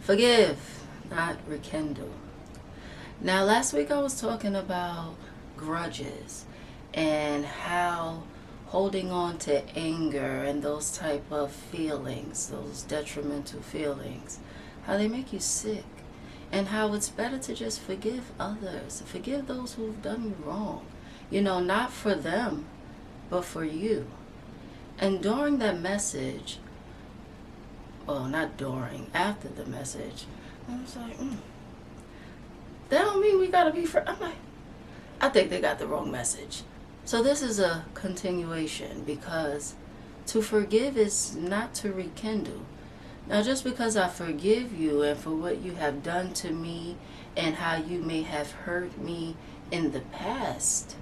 Forgive, not rekindle. Now, last week I was talking about grudges and how holding on to anger and those type of feelings, those detrimental feelings, how they make you sick, and how it's better to just forgive others, forgive those who've done you wrong. Not for them, but for you. And during that message, well, not during, after the message, I was like, that don't mean we gotta be friends. I'm like, I think they got the wrong message. So this is a continuation, because to forgive is not to rekindle. Now, just because I forgive you and for what you have done to me and how you may have hurt me in the past,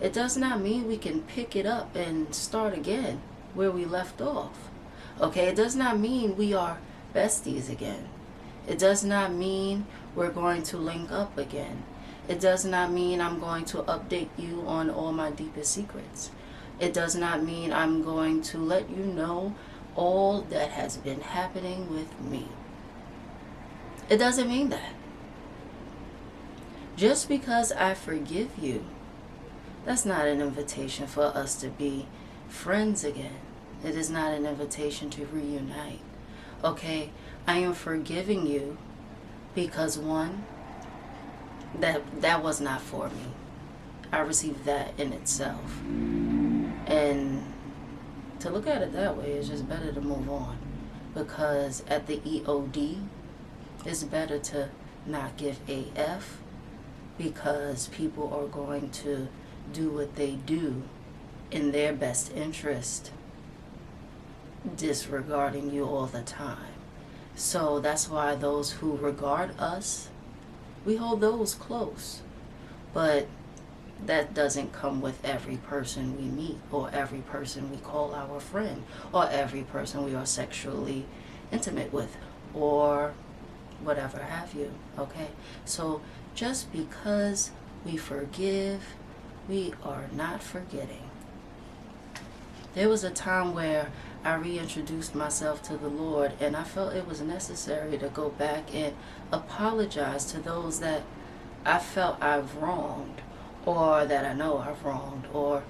it does not mean we can pick it up and start again where we left off. Okay, it does not mean we are besties again. It does not mean we're going to link up again. It does not mean I'm going to update you on all my deepest secrets. It does not mean I'm going to let you know all that has been happening with me. It doesn't mean that. Just because I forgive you, that's not an invitation for us to be friends again. It is not an invitation to reunite. Okay, I am forgiving you because one, that was not for me. I received that in itself. And to look at it that way is just better to move on, because at the EOD, it's better to not give a F, because people are going to do what they do in their best interest, disregarding you all the time. So that's why those who regard us, we hold those close. But that doesn't come with every person we meet, or every person we call our friend, or every person we are sexually intimate with, or whatever have you. Okay, so just because we forgive, we are not forgetting. There was a time where I reintroduced myself to the Lord, and I felt it was necessary to go back and apologize to those that I felt I've wronged, or that I know I've wronged, or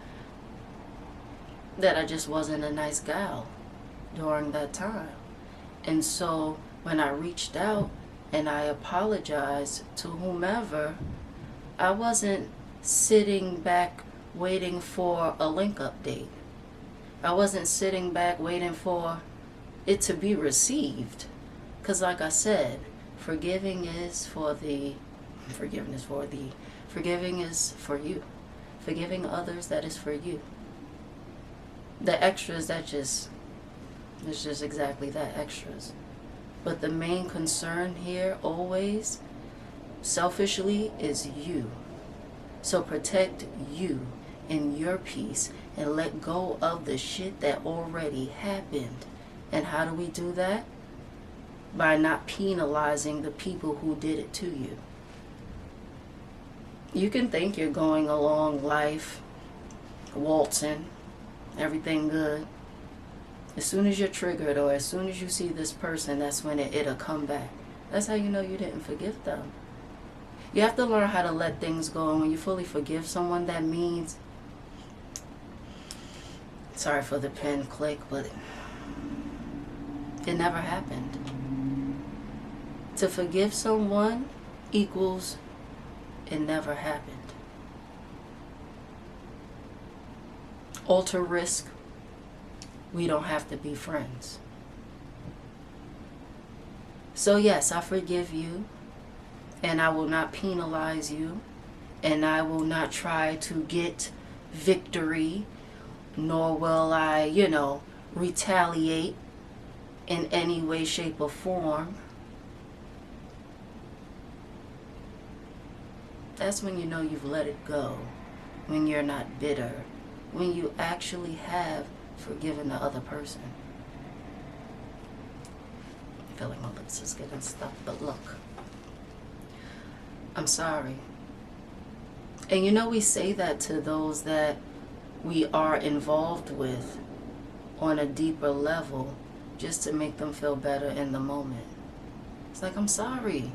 that I just wasn't a nice gal during that time. And so when I reached out and I apologized to whomever, I wasn't sitting back waiting for a link update. I wasn't sitting back waiting for it to be received. Because like I said, forgiving is for you. Forgiving others, that is for you. The extras, it's just exactly that, extras. But the main concern here always, selfishly, is you. So protect you and your peace, and let go of the shit that already happened. And how do we do that? By not penalizing the people who did it to you. You can think you're going along life, waltzing, everything good. As soon as you're triggered, or as soon as you see this person, that's when it'll come back. That's how you know you didn't forgive them. You have to learn how to let things go. And when you fully forgive someone, that means, sorry for the pen click, but it never happened. To forgive someone equals it never happened. Alter risk, we don't have to be friends. So yes, I forgive you, and I will not penalize you, and I will not try to get victory, nor will I, retaliate in any way, shape, or form. That's when you know you've let it go, when you're not bitter, when you actually have forgiven the other person. I feel like my lips is getting stuck, but look, I'm sorry. And we say that to those that we are involved with on a deeper level, just to make them feel better in the moment. It's like, I'm sorry.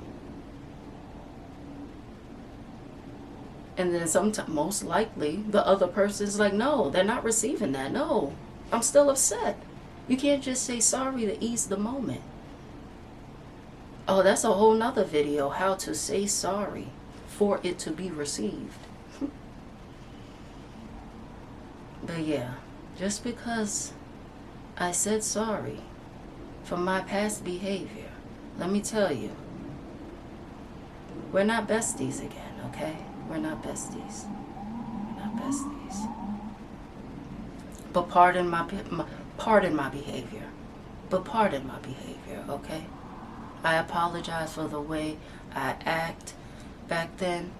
And then sometimes, most likely, the other person's like, no, they're not receiving that. No, I'm still upset. You can't just say sorry to ease the moment. Oh, that's a whole nother video, how to say sorry for it to be received. But yeah, just because I said sorry for my past behavior, let me tell you, we're not besties again, okay? We're not besties. We're not besties. But pardon my behavior. But pardon my behavior, okay? I apologize for the way I act back then.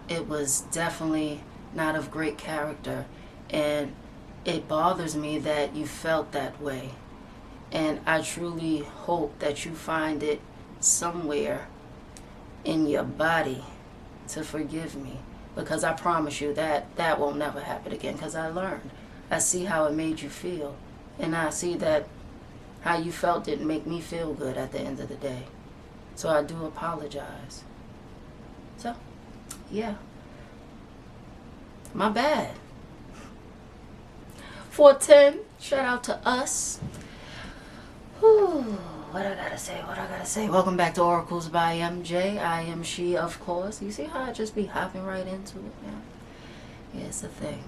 It was definitely not of great character, and it bothers me that you felt that way. And I truly hope that you find it somewhere in your body to forgive me, because I promise you that that won't never happen again, because I learned. I see how it made you feel, and I see that how you felt didn't make me feel good at the end of the day. So I do apologize. So, yeah. My bad. 410, shout out to us. Whew. What I gotta say? Welcome back to Oracles by MJ. I am she, of course. You see how I just be hopping right into it, man? Yeah, it's a thing.